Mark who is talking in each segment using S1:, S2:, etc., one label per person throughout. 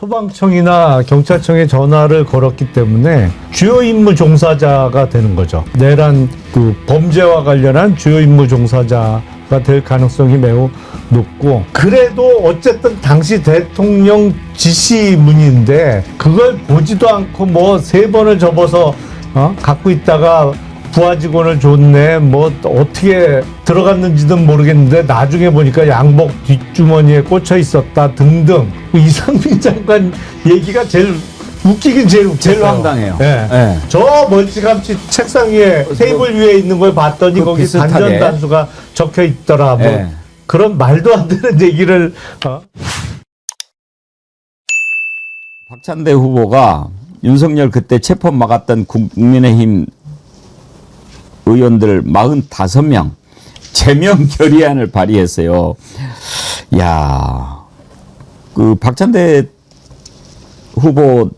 S1: 소방청이나 경찰청에 전화를 걸었기 때문에 주요 임무 종사자가 되는 거죠. 내란 그 범죄와 관련한 주요 임무 종사자가 될 가능성이 매우 높고, 그래도 어쨌든 당시 대통령 지시문인데 그걸 보지도 않고 뭐 3번을 접어서 갖고 있다가 부하 직원을 줬네, 뭐 어떻게 들어갔는지는 모르겠는데 나중에 보니까 양복 뒷주머니에 꽂혀 있었다 등등, 이상민 장관 얘기가 제일 웃기긴 제일 웃겼어요.
S2: 제일 황당해요.
S1: 네.
S2: 네.
S1: 저 멀찌감치 책상 위에 테이블 위에 있는 걸 봤더니
S2: 그
S1: 거기
S2: 비슷하게.
S1: 단전 단수가 적혀 있더라. 뭐
S2: 네.
S1: 그런 말도 안 되는 얘기를
S2: 박찬대 후보가 윤석열 그때 체포 막았던 국민의힘 의원들 45명 제명 결의안을 발의했어요. 야, 그 박찬대 후보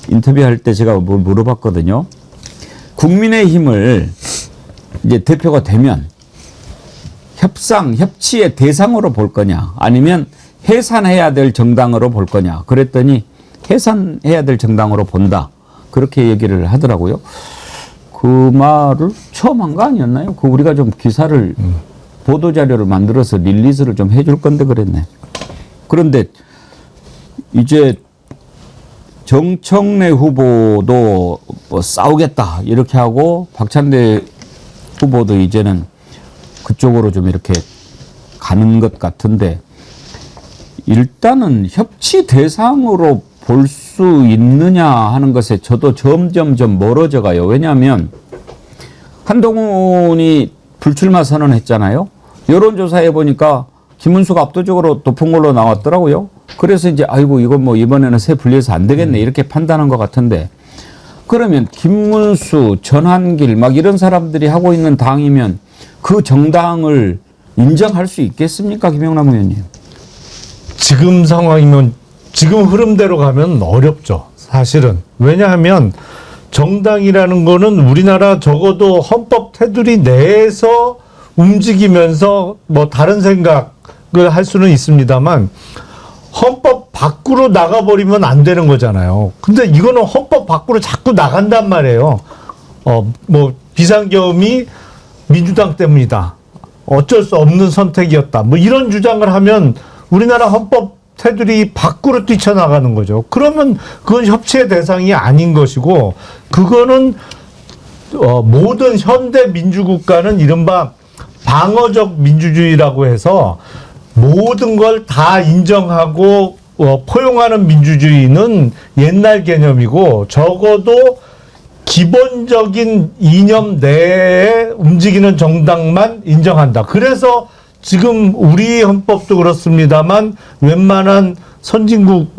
S2: 인터뷰할 때 제가 뭘 물어봤거든요. 국민의힘을 이제 대표가 되면 협치의 대상으로 볼 거냐, 아니면 해산해야 될 정당으로 볼 거냐. 그랬더니 해산해야 될 정당으로 본다. 그렇게 얘기를 하더라고요. 그 말을 처음 한 거 아니었나요? 그 우리가 좀 기사를 보도자료를 만들어서 릴리즈를 좀 해줄 건데 그랬네. 그런데 이제 정청래 후보도 뭐 싸우겠다 이렇게 하고 박찬대 후보도 이제는 그쪽으로 좀 이렇게 가는 것 같은데, 일단은 협치 대상으로 볼 수 있느냐 하는 것에 저도 점점 멀어져 가요. 왜냐하면 한동훈이 불출마 선언했잖아요. 여론조사에 보니까 김문수가 압도적으로 높은 걸로 나왔더라고요. 그래서 이제 아이고 이건 뭐 이번에는 새 분리해서 안 되겠네 이렇게 판단한 것 같은데, 그러면 김문수, 전한길 막 이런 사람들이 하고 있는 당이면 그 정당을 인정할 수 있겠습니까, 김영남 의원님?
S1: 지금 상황이면, 지금 흐름대로 가면 어렵죠, 사실은. 왜냐하면 정당이라는 거는 우리나라 적어도 헌법 테두리 내에서 움직이면서 뭐 다른 생각을 할 수는 있습니다만 헌법 밖으로 나가버리면 안 되는 거잖아요. 근데 이거는 헌법 밖으로 자꾸 나간단 말이에요. 뭐 비상계엄이 민주당 때문이다, 어쩔 수 없는 선택이었다, 뭐 이런 주장을 하면 우리나라 헌법 테두리 밖으로 뛰쳐나가는 거죠. 그러면 그건 협치의 대상이 아닌 것이고, 그거는 모든 현대 민주국가는 이른바 방어적 민주주의라고 해서 모든 걸 다 인정하고 포용하는 민주주의는 옛날 개념이고, 적어도 기본적인 이념 내에 움직이는 정당만 인정한다. 그래서 지금 우리 헌법도 그렇습니다만 웬만한 선진국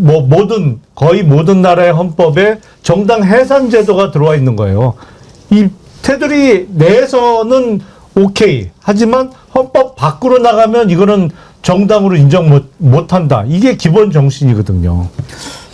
S1: 거의 모든 나라의 헌법에 정당 해산 제도가 들어와 있는 거예요. 이 테두리 내에서는 오케이. 하지만 헌법 밖으로 나가면 이거는 정당으로 인정 못한다. 이게 기본 정신이거든요.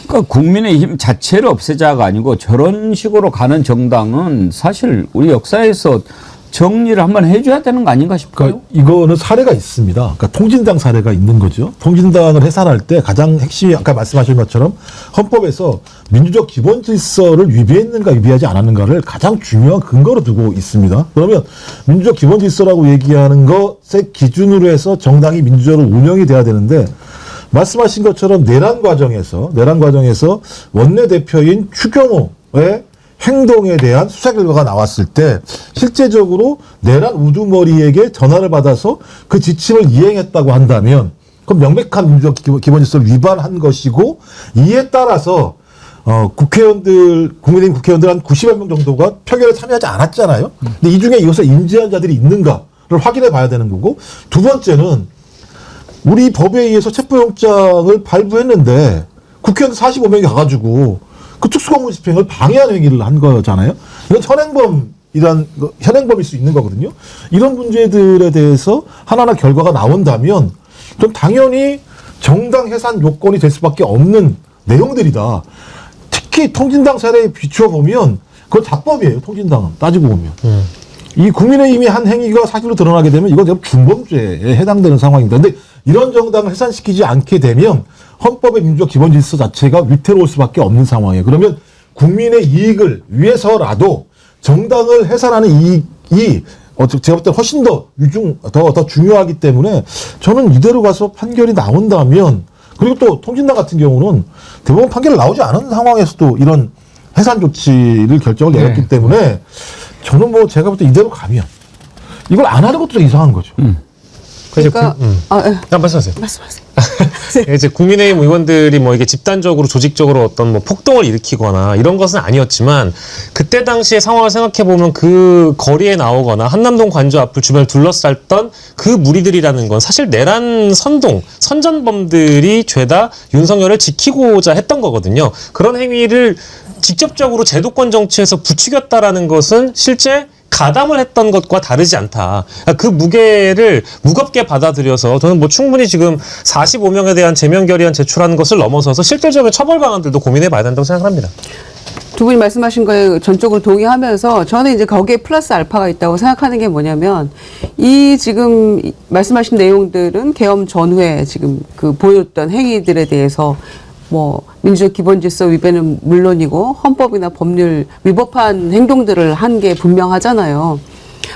S2: 그러니까 국민의힘 자체를 없애자가 아니고 저런 식으로 가는 정당은 사실 우리 역사에서 정리를 한번 해줘야 되는 거 아닌가 싶어요.
S3: 그러니까 이거는 사례가 있습니다. 그러니까 통진당 사례가 있는 거죠. 통진당을 해산할 때 가장 핵심이 아까 말씀하신 것처럼 헌법에서 민주적 기본 질서를 위배했는가 위배하지 않았는가를 가장 중요한 근거로 두고 있습니다. 그러면 민주적 기본 질서라고 얘기하는 것의 기준으로 해서 정당이 민주적으로 운영이 돼야 되는데, 말씀하신 것처럼 내란 과정에서 원내대표인 추경호의 행동에 대한 수사 결과가 나왔을 때 실제적으로 내란 우두머리에게 전화를 받아서 그 지침을 이행했다고 한다면 그건 명백한 민주적 기본 질서를 위반한 것이고, 이에 따라서 국민의힘 국회의원들 한 90여 명 정도가 표결에 참여하지 않았잖아요. 근데 이 중에 이것을 인지한 자들이 있는가를 확인해 봐야 되는 거고, 두 번째는 우리 법에 의해서 체포영장을 발부했는데 국회의원 45명이 가가지고 그 특수공무 집행을 방해하는 행위를 한 거잖아요. 이건 현행범일 수 있는 거거든요. 이런 문제들에 대해서 하나하나 결과가 나온다면 좀 당연히 정당 해산 요건이 될 수밖에 없는 내용들이다. 특히 통진당 사례에 비추어 보면 그건 자법이에요. 통진당은 따지고 보면. 이 국민의힘이 한 행위가 사실로 드러나게 되면 이건 중범죄에 해당되는 상황입니다. 근데 이런 정당을 해산시키지 않게 되면 헌법의 민주적 기본 질서 자체가 위태로울 수밖에 없는 상황이에요. 그러면 국민의 이익을 위해서라도 정당을 해산하는 이익이 제가 볼 때 훨씬 더 중요하기 때문에 저는 이대로 가서 판결이 나온다면, 그리고 또 통진당 같은 경우는 대법원 판결이 나오지 않은 상황에서도 이런 해산 조치를 결정을 내렸기 때문에 저는 뭐 제가 볼 때 이대로 가면 이걸 안 하는 것도 좀 이상한 거죠.
S4: 그러니까 말씀하세요. 이제 국민의힘 의원들이 뭐 이게 집단적으로 조직적으로 어떤 뭐 폭동을 일으키거나 이런 것은 아니었지만 그때 당시의 상황을 생각해 보면 그 거리에 나오거나 한남동 관저 앞을 주변을 둘러쌌던 그 무리들이라는 건 사실 내란 선전범들이 죄다 윤석열을 지키고자 했던 거거든요. 그런 행위를 직접적으로 제도권 정치에서 부추겼다라는 것은 실제 가담을 했던 것과 다르지 않다. 그 무게를 무겁게 받아들여서 저는 뭐 충분히 지금 45명에 대한 제명 결의안 제출하는 것을 넘어서서 실질적인 처벌 방안들도 고민해 봐야 된다고 생각합니다.
S5: 두 분이 말씀하신 거에 전적으로 동의하면서 저는 이제 거기에 플러스 알파가 있다고 생각하는 게 뭐냐면 이 지금 말씀하신 내용들은 계엄 전후에 지금 그 보였던 행위들에 대해서 뭐 민주적 기본 질서 위배는 물론이고 헌법이나 법률 위법한 행동들을 한 게 분명하잖아요.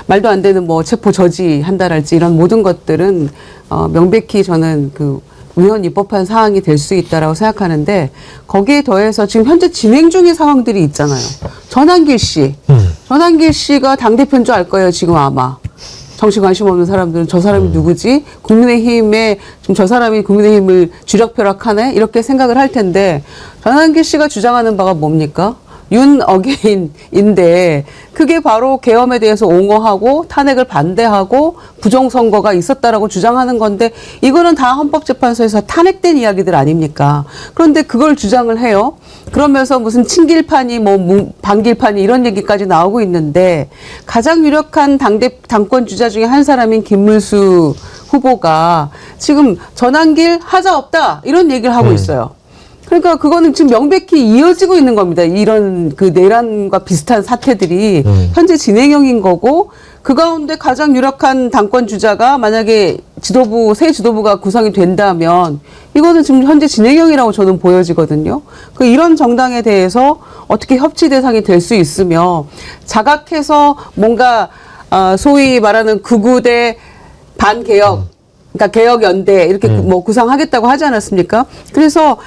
S5: 말도 안 되는 뭐 체포 저지한다랄지 이런 모든 것들은 명백히 저는 그 위헌 입법한 사항이 될 수 있다라고 생각하는데 거기에 더해서 지금 현재 진행 중인 상황들이 있잖아요. 전한길 씨가 당대표인 줄 알 거예요, 지금 아마. 정치 관심 없는 사람들은 저 사람이 누구지? 국민의힘에 지금 저 사람이 국민의힘을 쥐락펴락하네? 이렇게 생각을 할 텐데 전한길 씨가 주장하는 바가 뭡니까? 윤 어게인인데 그게 바로 계엄에 대해서 옹호하고 탄핵을 반대하고 부정선거가 있었다라고 주장하는 건데 이거는 다 헌법재판소에서 탄핵된 이야기들 아닙니까? 그런데 그걸 주장을 해요. 그러면서 무슨 친길판이 뭐 반길판이 이런 얘기까지 나오고 있는데 가장 유력한 당권 주자 중에 한 사람인 김문수 후보가 지금 전한길 하자 없다 이런 얘기를 하고 있어요. 그러니까 그거는 지금 명백히 이어지고 있는 겁니다. 이런 그 내란과 비슷한 사태들이 현재 진행형인 거고 그 가운데 가장 유력한 당권 주자가 만약에 새 지도부가 구성이 된다면 이거는 지금 현재 진행형이라고 저는 보여지거든요. 그 이런 정당에 대해서 어떻게 협치 대상이 될 수 있으며 자각해서 뭔가 소위 말하는 극우대 반개혁 그러니까 개혁연대 이렇게 뭐 구상하겠다고 하지 않았습니까? 그래서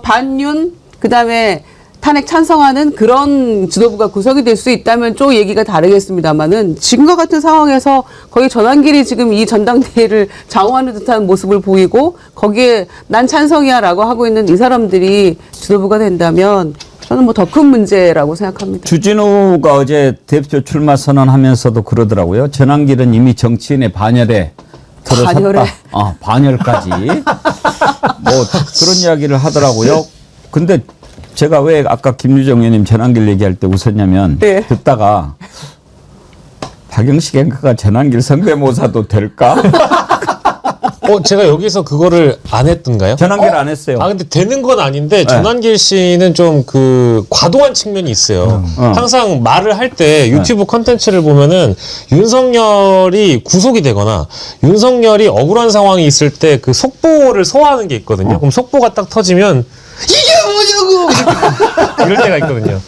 S5: 반윤 그다음에 탄핵 찬성하는 그런 지도부가 구성이 될 수 있다면 좀 얘기가 다르겠습니다만은 지금과 같은 상황에서 거의 전환길이 지금 이 전당대회를 좌우하는 듯한 모습을 보이고 거기에 난 찬성이야라고 하고 있는 이 사람들이 지도부가 된다면 저는 뭐 더 큰 문제라고 생각합니다.
S2: 주진우가 어제 대표 출마 선언하면서도 그러더라고요. 전환길은 이미 정치인의 반열에 들어섰다. 반열까지. 뭐 그런 이야기를 하더라고요. 근데 제가 왜 아까 김유정 의원님 전환길 얘기할 때 웃었냐면
S5: 네.
S2: 듣다가 박영식 앵커가 전환길 성대모사도 될까?
S4: 제가 여기서 그거를 안 했던가요?
S2: 전환길 안 했어요.
S4: 근데 되는 건 아닌데 전한길 씨는 좀 그 과도한 측면이 있어요. 항상 말을 할 때 유튜브 컨텐츠를 보면은 윤석열이 구속이 되거나 윤석열이 억울한 상황이 있을 때 그 속보를 소화하는 게 있거든요. 그럼 속보가 딱 터지면 이게 뭐냐고 이럴 때가 있거든요.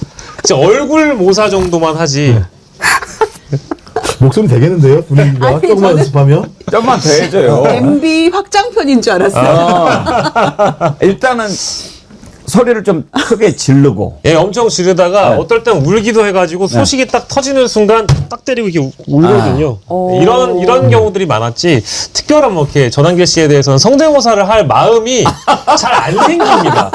S4: 진짜 얼굴 모사 정도만 하지.
S3: 목소리 되겠는데요? 분위기가
S5: 아니,
S3: 조금만
S5: 저는-
S3: 연습하면
S2: 좀만 더 해줘요.
S5: MB 확장편인 줄 알았어요.
S2: 일단은 소리를 좀 크게 지르고.
S4: 예, 엄청 지르다가 어떨 땐 울기도 해가지고 소식이 딱 터지는 순간 딱 때리고 이렇게 울거든요. 이런 경우들이 많았지. 특별한 뭐 이렇게 전한길 씨에 대해서는 성대모사를 할 마음이 잘 안 생깁니다.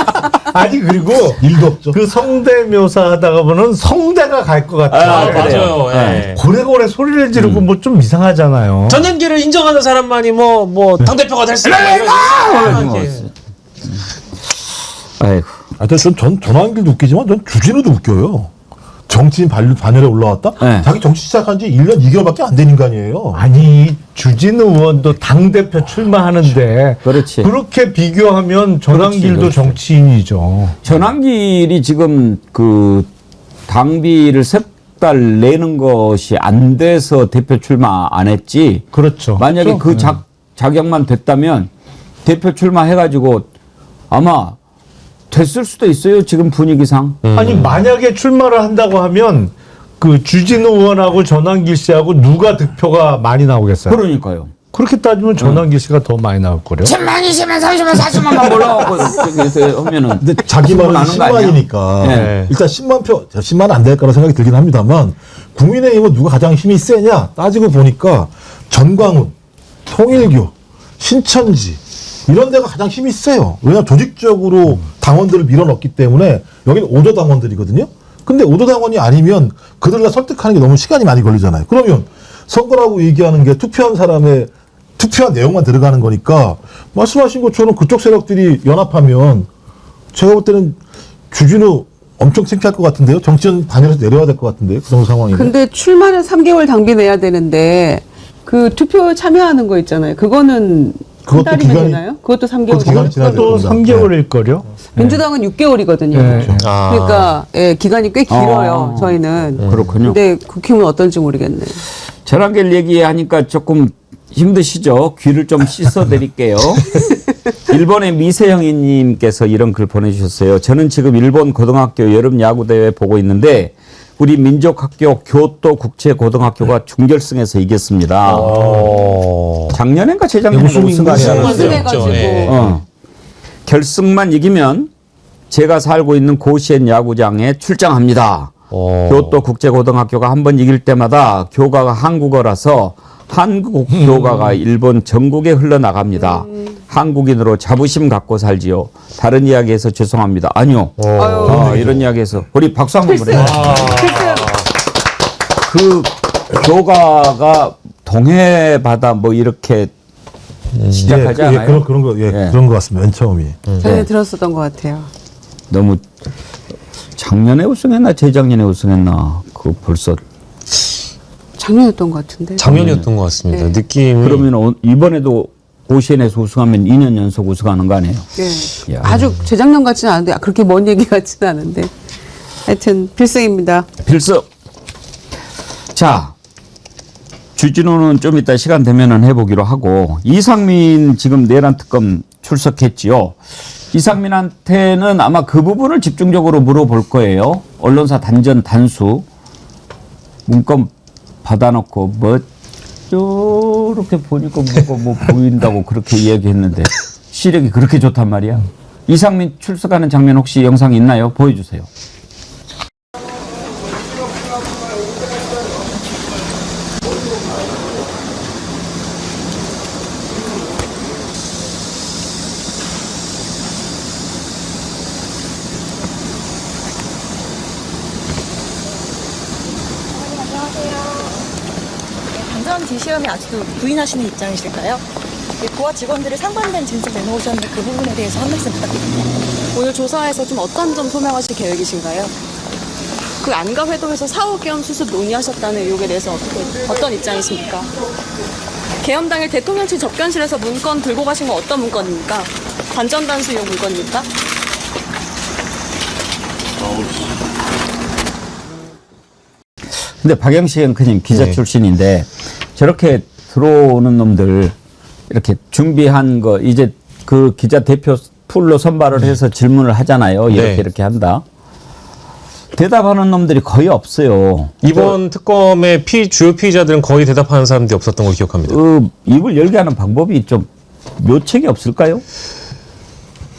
S1: 아니 그리고
S3: 일도 없죠.
S1: 그 성대묘사 하다가 보면 성대가 갈 것 같아.
S4: 맞아요. 예.
S1: 고래고래 소리를 지르고 뭐 좀 이상하잖아요.
S4: 전한길을 인정하는 사람만이 뭐 당대표가 될 수 있다. 이런
S2: 아이고.
S3: 하여튼 전 전환길도 웃기지만 전 주진우도 웃겨요. 정치인 반열에 올라왔다?
S2: 네.
S3: 자기 정치 시작한 지 1년 2개월밖에 안 된 인간이에요.
S1: 아니 주진우 의원도 당대표 출마하는데
S2: 그렇지.
S1: 그렇게 비교하면 전환길도
S2: 그렇지.
S1: 정치인이죠.
S2: 전환길이 지금 그 당비를 석 달 내는 것이 안 돼서 대표 출마 안 했지.
S1: 그렇죠.
S2: 만약에
S1: 그렇죠?
S2: 그 자격만 됐다면 대표 출마해가지고 아마 됐을 수도 있어요. 지금 분위기상.
S1: 아니 만약에 출마를 한다고 하면 그 주진우 의원하고 전환길 씨하고 누가 득표가 많이 나오겠어요?
S2: 그러니까요.
S1: 그렇게 따지면 전환길 씨가 더 많이 나올 거래요.
S2: 10만, 20만, 30만, 40만만 몰라갖고 하면은.
S3: 근데 자기 말은
S2: 나는 거 아니야?
S3: 10만이니까
S2: 네.
S3: 일단 10만 표, 10만 안 될 거라 생각이 들긴 합니다만 국민의힘은 누가 가장 힘이 세냐 따지고 보니까 전광훈, 통일교, 신천지 이런 데가 가장 힘이 세요. 왜냐하면 조직적으로 당원들을 밀어넣기 때문에 여기는 5조 당원들이거든요. 근데 5조 당원이 아니면 그들을 다 설득하는 게 너무 시간이 많이 걸리잖아요. 그러면 선거라고 얘기하는 게 투표한 사람의 투표한 내용만 들어가는 거니까 말씀하신 것처럼 그쪽 세력들이 연합하면 제가 볼 때는 주진우 엄청 창피할 것 같은데요. 정치연 단일에서 내려야 될 것 같은데요. 그 정도 상황이면.
S5: 근데 출마는 3개월 당비 내야 되는데 그 투표 참여하는 거 있잖아요. 그거는 한
S3: 그것도
S5: 달이면
S3: 기간이-
S5: 되나요? 그것도 3개월.
S3: 그것도 기간이 지나야 될
S1: 또
S3: 겁니다.
S1: 3개월일 거요.
S5: 민주당은 6개월이거든요.
S1: 네.
S4: 아.
S5: 그러니까 예, 기간이 꽤 길어요.
S2: 아.
S5: 저희는.
S2: 그렇군요.
S5: 근데 국힘은 어떤지 모르겠네.
S2: 전환길 얘기하니까 조금 힘드시죠? 귀를 좀 씻어드릴게요. 일본의 미세영이님께서 이런 글 보내주셨어요. 저는 지금 일본 고등학교 여름 야구대회 보고 있는데 우리 민족학교 교토 국제고등학교가 준결승에서 이겼습니다. 작년인가 재작년인가
S3: 우승
S2: 우승 아니었어요?
S5: 우승해가지고.
S4: 네.
S2: 결승만 이기면 제가 살고 있는 고시엔 야구장에 출장합니다. 교토 국제고등학교가 한 번 이길 때마다 교가가 한국어라서 한국 교가가 일본 전국에 흘러나갑니다. 한국인으로 자부심 갖고 살지요. 다른 이야기해서 죄송합니다. 아니요. 이런 이야기해서 우리 박수 한번 보내요. 그 교가가 동해바다 뭐 이렇게 시작하지
S3: 예,
S2: 않아요?
S3: 그런 거, 예,
S2: 예.
S3: 그런 거 같습니다. 맨 처음이.
S5: 전에 들었었던 것 같아요.
S2: 너무 작년에 우승했나 재작년에 우승했나 그 벌써
S5: 작년이었던 것 같은데.
S4: 작년이었던 것 같습니다.
S5: 네.
S4: 느낌이.
S2: 그러면 이번에도 오시엔에서 우승하면 2년 연속 우승하는 거 아니에요?
S5: 예.
S2: 야.
S5: 아주 재작년 같지는 않은데 그렇게 먼 얘기 같지는 않은데. 하여튼 필승입니다.
S2: 필수. 자, 주진우는 좀 이따 시간 되면은 해보기로 하고 이상민 지금 내란 특검 출석했지요. 이상민한테는 아마 그 부분을 집중적으로 물어볼 거예요. 언론사 단전 단수 문건 받아놓고 뭐 저렇게 보니까 뭐가 뭐 보인다고 그렇게 이야기했는데 시력이 그렇게 좋단 말이야. 이상민 출석하는 장면 혹시 영상 있나요? 보여주세요.
S6: 반전 DCM이 아직도 부인하시는 입장이실까요? 고아 직원들이 상반된 진술 내놓으셨는데 그 부분에 대해서 한 말씀 부탁드립니다.
S7: 오늘 조사에서 좀 어떤 점 소명하실 계획이신가요? 그 안가 회동에서 사후 계엄 수습 논의하셨다는 의혹에 대해서 어떤 입장이십니까? 계엄 당일 대통령실 접견실에서 문건 들고 가신 건 어떤 문건입니까? 관전 단수용 문건입니까?
S2: 근데 박영식 앵커님 기자
S4: 네.
S2: 출신인데 저렇게 들어오는 놈들 이렇게 준비한 거 이제 그 기자 대표 풀로 선발을 해서 질문을 하잖아요. 이렇게
S4: 네.
S2: 이렇게 한다. 대답하는 놈들이 거의 없어요.
S4: 이번 특검의 주요 피의자들은 거의 대답하는 사람들이 없었던 걸 기억합니다.
S2: 입을 열게 하는 방법이 좀 묘책이 없을까요?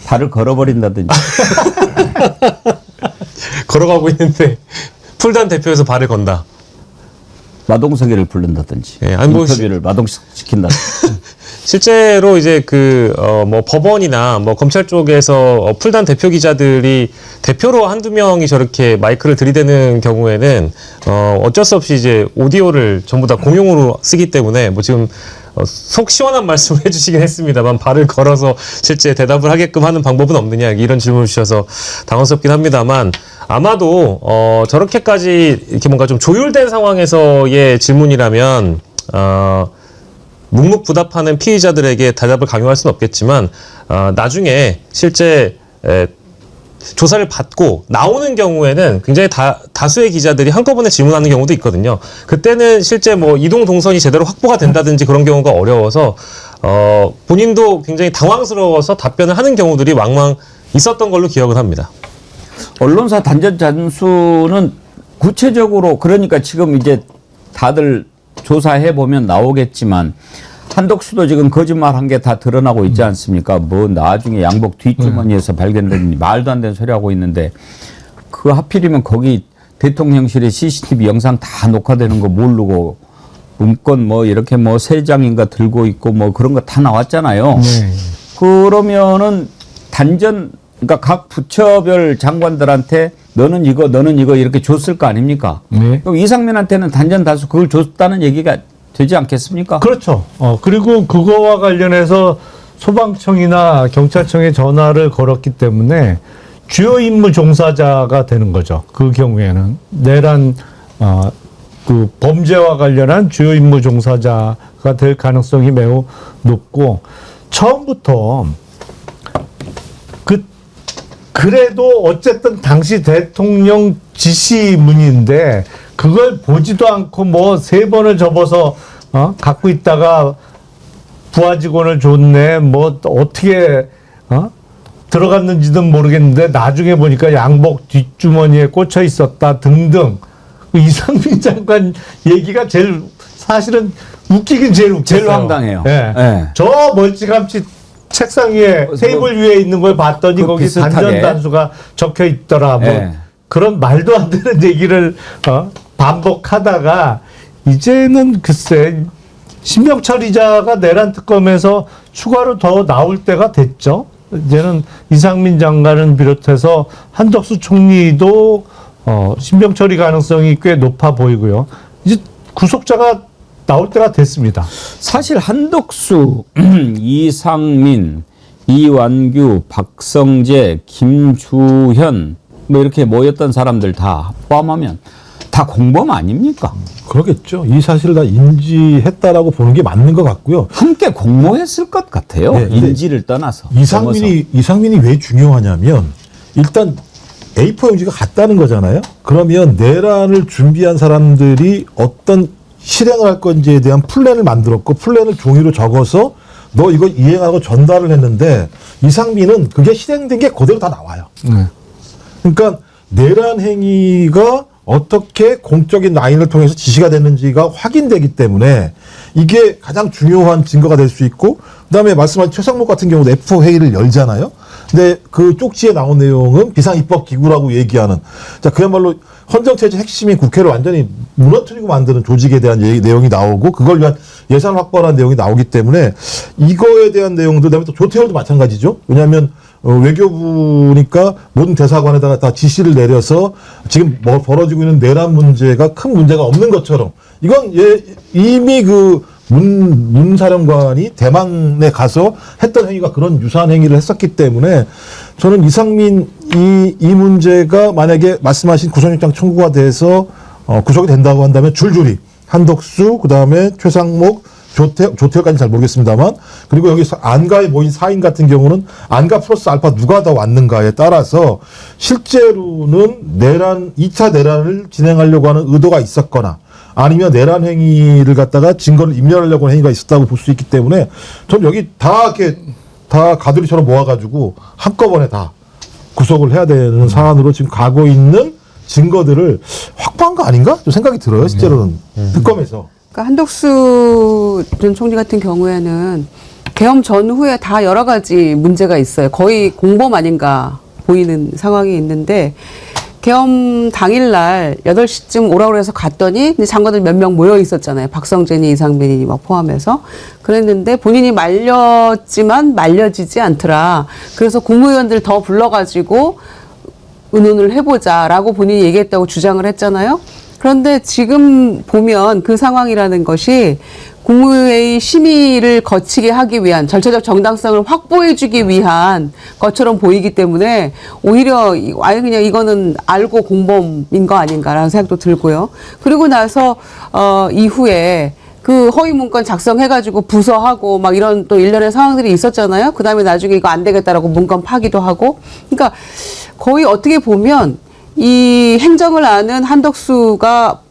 S2: 발을 걸어버린다든지.
S4: 걸어가고 있는데 풀단 대표에서 발을 건다.
S2: 마동석이를 부른다든지.
S4: 예, 아니 뭐
S2: 인터뷰를 마동시킨다든지.
S4: 실제로 이제 뭐 법원이나 뭐 검찰 쪽에서 풀단 대표 기자들이 대표로 한두 명이 저렇게 마이크를 들이대는 경우에는 어쩔 수 없이 이제 오디오를 전부 다 공용으로 쓰기 때문에 뭐 지금 속 시원한 말씀을 해주시긴 했습니다만 발을 걸어서 실제 대답을 하게끔 하는 방법은 없느냐 이런 질문을 주셔서 당황스럽긴 합니다만 아마도 저렇게까지 이렇게 뭔가 좀 조율된 상황에서의 질문이라면 묵묵부답하는 피의자들에게 대답을 강요할 수는 없겠지만 나중에 실제 조사를 받고 나오는 경우에는 굉장히 다수의 기자들이 한꺼번에 질문하는 경우도 있거든요. 그때는 실제 뭐 이동 동선이 제대로 확보가 된다든지 그런 경우가 어려워서 본인도 굉장히 당황스러워서 답변을 하는 경우들이 왕왕 있었던 걸로 기억을 합니다.
S2: 언론사 단전 잔수는 구체적으로 그러니까 지금 이제 다들 조사해 보면 나오겠지만 한덕수도 지금 거짓말한 게 다 드러나고 있지 않습니까? 뭐 나중에 양복 뒷주머니에서 발견된 말도 안 되는 소리 하고 있는데 그 하필이면 거기 대통령실에 CCTV 영상 다 녹화되는 거 모르고 문건 뭐 이렇게 뭐 세 장인가 들고 있고 뭐 그런 거 다 나왔잖아요.
S1: 네.
S2: 그러면은 단전 그러니까 각 부처별 장관들한테 너는 이거 이렇게 줬을 거 아닙니까?
S1: 네.
S2: 그럼 이상민한테는 단전 다수 그걸 줬다는 얘기가 되지 않겠습니까?
S1: 그렇죠. 그리고 그거와 관련해서 소방청이나 경찰청에 전화를 걸었기 때문에 주요 임무 종사자가 되는 거죠. 그 경우에는 내란 그 범죄와 관련한 주요 임무 종사자가 될 가능성이 매우 높고 처음부터 그래도 어쨌든 당시 대통령 지시문인데 그걸 보지도 않고 뭐 3번을 접어서 갖고 있다가 부하 직원을 줬네 뭐 어떻게 들어갔는지는 모르겠는데 나중에 보니까 양복 뒷주머니에 꽂혀 있었다 등등 이상민 장관 얘기가 제일 사실은 웃기긴 제일 웃겼어요.
S2: 제일 황당해요.
S1: 예.
S2: 예.
S1: 저 멀찌감치 책상 위에 테이블 위에 있는 걸 봤더니
S2: 그
S1: 거기
S2: 비슷하게.
S1: 단전 단수가 적혀 있더라. 뭐
S2: 예.
S1: 그런 말도 안 되는 얘기를 반복하다가 이제는 글쎄 신병철 이자가 내란 특검에서 추가로 더 나올 때가 됐죠. 이제는 이상민 장관을 비롯해서 한덕수 총리도 신병 처리 가능성이 꽤 높아 보이고요. 이제 구속자가 나올 때가 됐습니다.
S2: 사실 한덕수, 이상민, 이완규, 박성재, 김주현 뭐 이렇게 모였던 사람들 다 포함하면 다 공범 아닙니까?
S3: 그러겠죠. 이 사실을 다 인지했다라고 보는 게 맞는 것 같고요.
S2: 함께 공모했을 것 같아요.
S3: 네, 근데
S2: 인지를 떠나서.
S3: 이상민이 왜 중요하냐면 일단 A4 용지가 같다는 거잖아요. 그러면 내란을 준비한 사람들이 어떤 실행을 할 건지에 대한 플랜을 만들었고 플랜을 종이로 적어서 너 이거 이행하고 전달을 했는데 이상민은 그게 실행된 게 그대로 다 나와요. 그러니까 내란 행위가 어떻게 공적인 라인을 통해서 지시가 됐는지가 확인되기 때문에 이게 가장 중요한 증거가 될 수 있고 그다음에 말씀하신 최상목 같은 경우도 F4 회의를 열잖아요. 근데 그 쪽지에 나온 내용은 비상입법기구라고 얘기하는 자 그야말로 헌정체제 핵심인 국회를 완전히 무너뜨리고 만드는 조직에 대한 내용이 나오고 그걸 위한 예산 확보라는 내용이 나오기 때문에 이거에 대한 내용들 그다음에 또 조태열도 마찬가지죠. 왜냐하면 외교부니까 모든 대사관에다가 다 지시를 내려서 지금 뭐 벌어지고 있는 내란 문제가 큰 문제가 없는 것처럼 이건 이미 그 문 사령관이 대만에 가서 했던 행위가 그런 유사한 행위를 했었기 때문에 저는 이상민 이 문제가 만약에 말씀하신 구속영장 청구가 돼서 구속이 된다고 한다면 줄줄이 한덕수 그다음에 최상목 조태열까지는 잘 모르겠습니다만 그리고 여기 안가에 모인 4인 같은 경우는 안가 플러스 알파 누가 더 왔는가에 따라서 실제로는 2차 내란을 진행하려고 하는 의도가 있었거나 아니면 내란 행위를 갖다가 증거를 인멸하려고 하는 행위가 있었다고 볼 수 있기 때문에 전 여기 다 가두리처럼 모아가지고 한꺼번에 다 구속을 해야 되는 사안으로 지금 가고 있는 증거들을 확보한 거 아닌가? 좀 생각이 들어요, 실제로는. 특검에서.
S5: 그러니까 한덕수 전 총리 같은 경우에는 계엄 전후에 다 여러 가지 문제가 있어요. 거의 공범 아닌가 보이는 상황이 있는데 계엄 당일날 8시쯤 오라고 해서 갔더니 장관들 몇 명 모여 있었잖아요. 박성재니 이상민이 막 포함해서. 그랬는데 본인이 말렸지만 말려지지 않더라. 그래서 국무위원들 더 불러가지고 의논을 해보자라고 본인이 얘기했다고 주장을 했잖아요. 그런데 지금 보면 그 상황이라는 것이 국무회의 심의를 거치게 하기 위한 절차적 정당성을 확보해주기 위한 것처럼 보이기 때문에 오히려 아예 그냥 이거는 알고 공범인 거 아닌가라는 생각도 들고요. 그리고 나서 이후에 그 허위 문건 작성해가지고 부서하고 막 이런 또 일련의 상황들이 있었잖아요. 그 다음에 나중에 이거 안 되겠다라고 문건 파기도 하고. 그러니까 거의 어떻게 보면 이 행정을 아는 한덕수가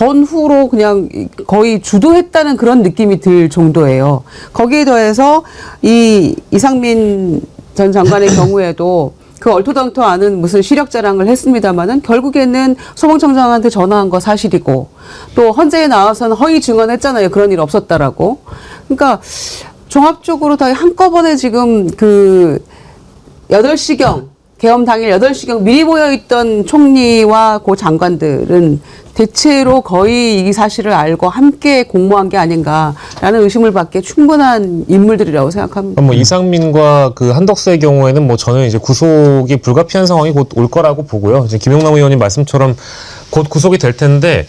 S5: 전후로 그냥 거의 주도했다는 그런 느낌이 들 정도예요. 거기에 더해서 이 이상민 전 장관의 경우에도 그 얼토당토 않은 무슨 시력 자랑을 했습니다마는 결국에는 소방청장한테 전화한 거 사실이고 또 헌재에 나와서는 허위 증언했잖아요. 그런 일 없었다라고. 그러니까 종합적으로 다 한꺼번에 지금 그 8시경 계엄 당일 8시경 미리 모여있던 총리와 고 장관들은 대체로 거의 이 사실을 알고 함께 공모한 게 아닌가라는 의심을 받기에 충분한 인물들이라고 생각합니다.
S4: 뭐 이상민과 그 한덕수의 경우에는 뭐 저는 이제 구속이 불가피한 상황이 곧 올 거라고 보고요. 이제 김용남 의원님 말씀처럼 곧 구속이 될 텐데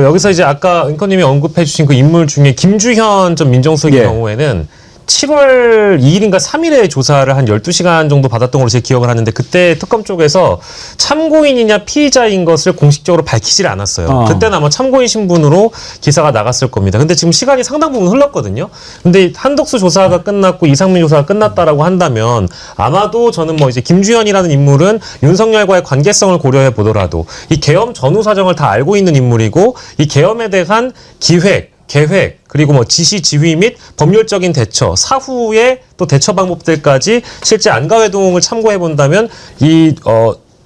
S4: 여기서 이제 아까 앵커님이 언급해주신 그 인물 중에 김주현 전 민정수석의
S2: 예.
S4: 경우에는 7월 2일인가 3일에 조사를 한 12시간 정도 받았던 걸로 제 기억을 하는데 그때 특검 쪽에서 참고인이냐 피의자인 것을 공식적으로 밝히질 않았어요. 그때는 아마 참고인 신분으로 기사가 나갔을 겁니다. 근데 지금 시간이 상당 부분 흘렀거든요. 근데 한덕수 조사가 끝났고 이상민 조사가 끝났다라고 한다면 아마도 저는 뭐 이제 김주현이라는 인물은 윤석열과의 관계성을 고려해 보더라도 이 계엄 전후 사정을 다 알고 있는 인물이고 이 계엄에 대한 기획 계획 그리고 뭐 지시 지휘 및 법률적인 대처 사후의 또 대처 방법들까지 실제 안가회동을 참고해 본다면 이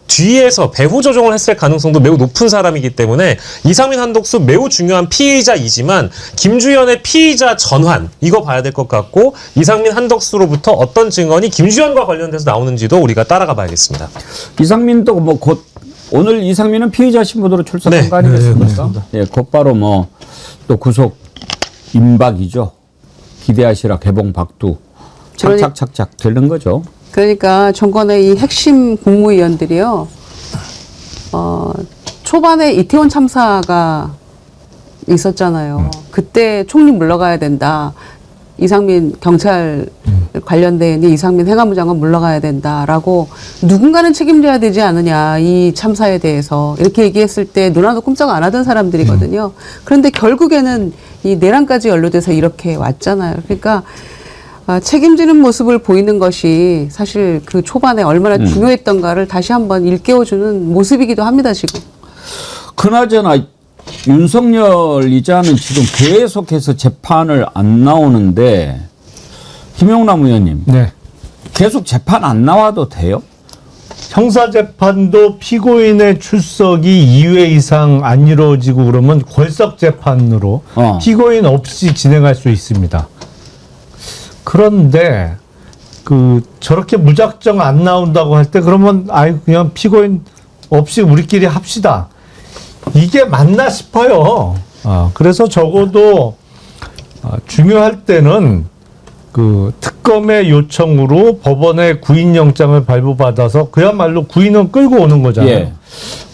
S4: 뒤에서 배후 조종을 했을 가능성도 매우 높은 사람이기 때문에 이상민 한덕수 매우 중요한 피의자이지만 김주현의 피의자 전환 이거 봐야 될 것 같고 이상민 한덕수로부터 어떤 증언이 김주현과 관련돼서 나오는지도 우리가 따라가 봐야겠습니다.
S2: 이상민도 뭐 곧 오늘 이상민은 피의자 신분으로 출석한
S4: 네.
S2: 거 아니겠습니까? 예, 곧바로 뭐 또 구속 임박이죠. 기대하시라 개봉 박두 착착착착 되는 거죠.
S5: 그러니까 정권의 이 핵심 국무위원들이요, 초반에 이태원 참사가 있었잖아요. 그때 총리 물러가야 된다. 이상민 경찰 관련된 이상민 행안부 장관 물러가야 된다라고 누군가는 책임져야 되지 않느냐 이 참사에 대해서 이렇게 얘기했을 때 누나도 꼼짝 안 하던 사람들이거든요. 그런데 결국에는 이 내란까지 연루돼서 이렇게 왔잖아요. 그러니까 책임지는 모습을 보이는 것이 사실 그 초반에 얼마나 중요했던가를 다시 한번 일깨워주는 모습이기도 합니다, 지금.
S2: 그나저나 윤석열 이자는 지금 계속해서 재판을 안 나오는데 김용남 의원님
S1: 네.
S2: 계속 재판 안 나와도 돼요?
S1: 형사재판도 피고인의 출석이 2회 이상 안 이루어지고 그러면 골석재판으로 피고인 없이 진행할 수 있습니다. 그런데 저렇게 무작정 안 나온다고 할 때 그러면 그냥 피고인 없이 우리끼리 합시다. 이게 맞나 싶어요. 그래서 적어도 중요할 때는 그 특검의 요청으로 법원에 구인영장을 발부받아서 그야말로 구인은 끌고 오는 거잖아요.
S2: 예.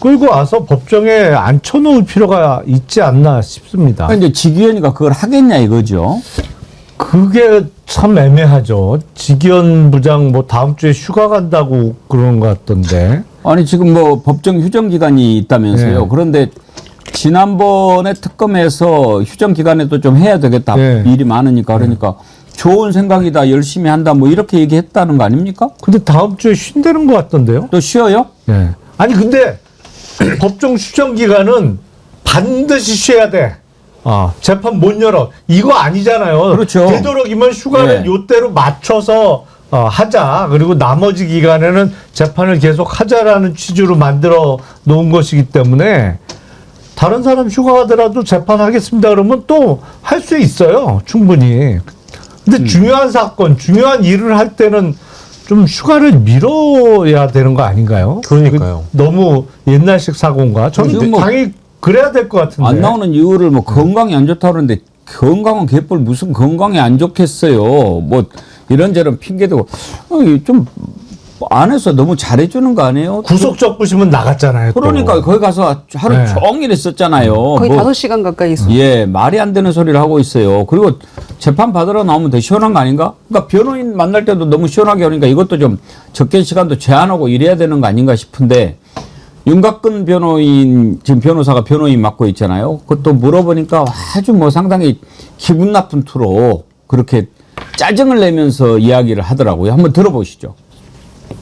S1: 끌고 와서 법정에 앉혀놓을 필요가 있지 않나 싶습니다.
S2: 이제 지기현이가 그걸 하겠냐 이거죠.
S1: 그게 참 애매하죠. 지기현 부장 뭐 다음 주에 휴가 간다고 그러는 것 같던데.
S2: 아니 지금 뭐 법정 휴정 기간이 있다면서요.
S1: 네.
S2: 그런데 지난번에 특검에서 휴정 기간에도 좀 해야 되겠다.
S1: 네.
S2: 일이 많으니까 그러니까 좋은 생각이다. 열심히 한다. 뭐 이렇게 얘기했다는 거 아닙니까?
S1: 근데 다음 주에 쉰다는 것 같던데요.
S2: 또 쉬어요?
S1: 네. 아니 근데 법정 휴정 기간은 반드시 쉬어야 돼. 재판 못 열어. 이거 아니잖아요.
S2: 그렇죠.
S1: 되도록이면 휴가는
S2: 네.
S1: 요때로 맞춰서 하자. 그리고 나머지 기간에는 재판을 계속 하자라는 취지로 만들어 놓은 것이기 때문에 다른 사람 휴가 가더라도 재판하겠습니다. 그러면 또 할 수 있어요. 충분히. 근데 중요한 사건, 중요한 일을 할 때는 좀 휴가를 미뤄야 되는 거 아닌가요?
S4: 그러니까요.
S1: 너무 옛날식 사고인가? 저는
S2: 지금 뭐
S1: 당연히 그래야 될 것 같은데.
S2: 안 나오는 이유를 뭐 건강이 안 좋다고 그러는데 건강은 개뿔 무슨 건강이 안 좋겠어요. 뭐 이런저런 핑계대고 좀 안에서 너무 잘해주는 거 아니에요?
S1: 구속적 부심은 나갔잖아요. 또.
S2: 그러니까 거기 가서 하루
S1: 네.
S2: 종일 있었잖아요.
S5: 거의
S2: 뭐
S5: 5시간 가까이 있어요.
S2: 예, 말이 안 되는 소리를 하고 있어요. 그리고 재판 받으러 나오면 더 시원한 거 아닌가? 그러니까 변호인 만날 때도 너무 시원하게 하니까 이것도 좀 적게 시간도 제한하고 이래야 되는 거 아닌가 싶은데 윤곽근 변호인, 지금 변호사가 변호인 맡고 있잖아요. 그것도 물어보니까 아주 뭐 상당히 기분 나쁜 투로 그렇게 짜증을 내면서 이야기를 하더라고요. 한번 들어보시죠.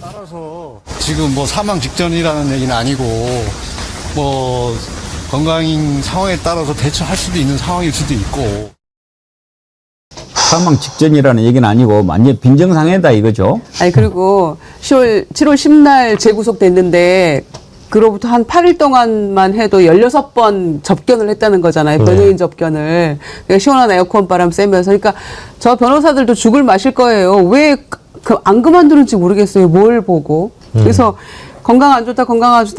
S8: 따라서 지금 뭐 사망 직전이라는 얘기는 아니고 뭐 건강 상황에 따라서 대처할 수도 있는 상황일 수도 있고.
S2: 사망 직전이라는 얘기는 아니고 완전 빈정상해다 이거죠.
S5: 아니 그리고 7월 10날 재구속됐는데 그로부터 한 8일 동안만 해도 16번 접견을 했다는 거잖아요. 변호인 접견을. 그러니까 시원한 에어컨 바람 쐬면서. 그러니까 저 변호사들도 죽을 마실 거예요. 왜 안 그만두는지 모르겠어요. 뭘 보고. 그래서 건강 안 좋다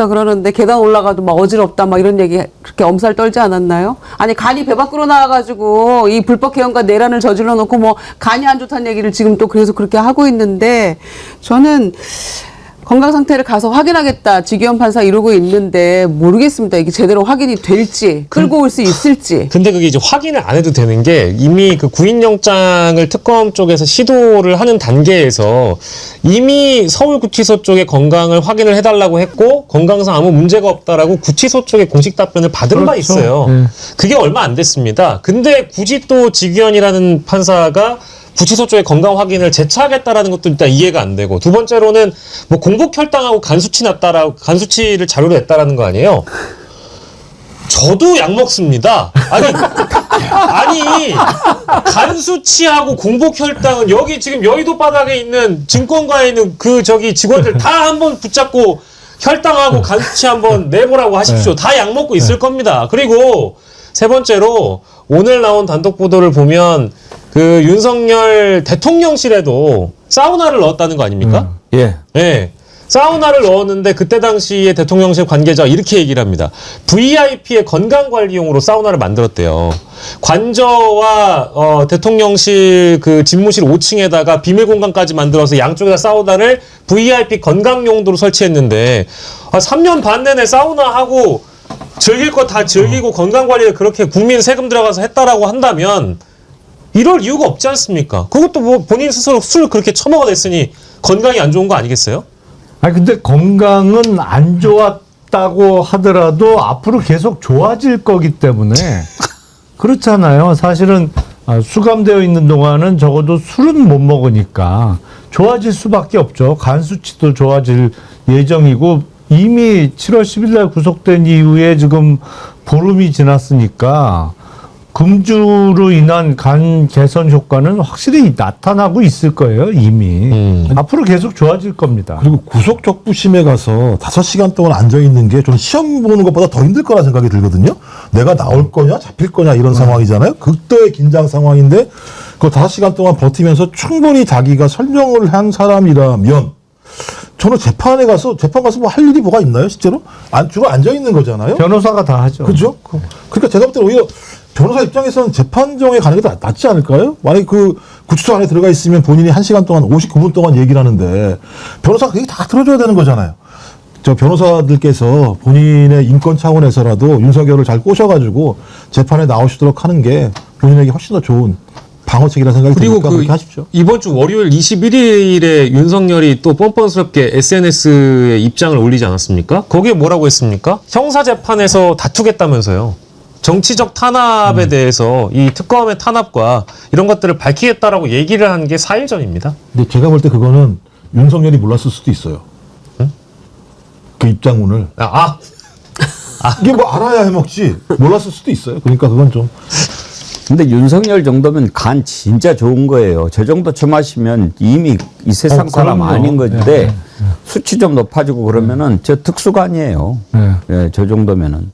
S5: 그러는데 계단 올라가도 막 어지럽다 막 이런 얘기 그렇게 엄살 떨지 않았나요? 아니 간이 배 밖으로 나와가지고 이 불법 개헌과 내란을 저질러 놓고 뭐 간이 안 좋다는 얘기를 지금 또 그래서 그렇게 하고 있는데 저는 건강 상태를 가서 확인하겠다 지기현 판사 이러고 있는데 모르겠습니다. 이게 제대로 확인이 될지 끌고 올 수 있을지.
S4: 근데 그게 이제 확인을 안 해도 되는 게 이미 그 구인영장을 특검 쪽에서 시도를 하는 단계에서 이미 서울구치소 쪽에 건강을 확인을 해달라고 했고 건강상 아무 문제가 없다라고 구치소 쪽에 공식 답변을 받은 바
S1: 그렇죠.
S4: 있어요.
S1: 네.
S4: 그게 얼마 안 됐습니다. 근데 굳이 또 지기현이라는 판사가 구치소 쪽에 건강 확인을 재차하겠다라는 것도 일단 이해가 안 되고 두 번째로는 뭐 공복 혈당하고 간수치를 자료로 냈다라는 거 아니에요? 저도 약 먹습니다. 아니 간수치하고 공복 혈당은 여기 지금 여의도 바닥에 있는 증권가에 있는 그 직원들 다 한번 붙잡고 혈당하고 간수치 한번 내보라고 하십시오. 다 약 먹고 있을 겁니다. 그리고 세 번째로 오늘 나온 단독 보도를 보면 그 윤석열 대통령실에도 사우나를 넣었다는 거 아닙니까?
S2: 예.
S4: 네. 사우나를 넣었는데 그때 당시에 대통령실 관계자가 이렇게 얘기를 합니다. VIP의 건강관리용으로 사우나를 만들었대요. 관저와 대통령실 그 집무실 5층에다가 비밀 공간까지 만들어서 양쪽에다 사우나를 VIP 건강용도로 설치했는데 3년 반 내내 사우나하고 즐길 거 다 즐기고 건강관리를 그렇게 국민 세금 들어가서 했다라고 한다면 이럴 이유가 없지 않습니까? 그것도 뭐 본인 스스로 술 그렇게 처먹어댔으니 건강이 안 좋은 거 아니겠어요?
S1: 아니 근데 건강은 안 좋았다고 하더라도 앞으로 계속 좋아질 거기 때문에 그렇잖아요. 사실은 수감되어 있는 동안은 적어도 술은 못 먹으니까 좋아질 수밖에 없죠. 간 수치도 좋아질 예정이고 이미 7월 10일 날 구속된 이후에 지금 보름이 지났으니까 금주로 인한 간 개선 효과는 확실히 나타나고 있을 거예요, 이미. 앞으로 계속 좋아질 겁니다.
S3: 그리고 구속적부심에 가서 5시간 동안 앉아있는 게 좀 시험 보는 것보다 더 힘들 거라 생각이 들거든요. 내가 나올 거냐, 잡힐 거냐, 이런 상황이잖아요. 극도의 긴장 상황인데, 그 5시간 동안 버티면서 충분히 자기가 설명을 한 사람이라면, 저는 재판 가서 뭐 할 일이 뭐가 있나요, 실제로? 주로 앉아있는 거잖아요.
S1: 변호사가 다 하죠.
S3: 그죠? 그러니까 제가 볼 때는 오히려 변호사 입장에서는 재판정에 가는 게 낫지 않을까요? 만약에 그 구치소 안에 들어가 있으면 본인이 1시간 동안 59분 동안 얘기를 하는데 변호사가 그게 다 들어줘야 되는 거잖아요. 저 변호사들께서 본인의 인권 차원에서라도 윤석열을 잘 꼬셔가지고 재판에 나오시도록 하는 게 본인에게 훨씬 더 좋은 방어책이라는 생각이
S4: 그리고
S3: 드니까 그렇게 하십시오.
S4: 이번 주 월요일 21일에 윤석열이 또 뻔뻔스럽게 SNS에 입장을 올리지 않았습니까? 거기에 뭐라고 했습니까? 형사재판에서 다투겠다면서요. 정치적 탄압에 대해서 이 특검의 탄압과 이런 것들을 밝히겠다라고 얘기를 한 게 4일 전입니다.
S3: 근데 제가 볼 때 그거는 윤석열이 몰랐을 수도 있어요.
S4: 응?
S3: 그 입장문을. 이게 뭐 알아야 해먹지. 몰랐을 수도 있어요. 그러니까 그건 좀.
S2: 근데 윤석열 정도면 간 진짜 좋은 거예요. 저 정도 처마시면 이미 이 세상 사람
S1: 그럼요.
S2: 아닌 건데 수치 좀 높아지고 그러면은 저 특수간이에요.
S1: 네.
S2: 예, 저 정도면은.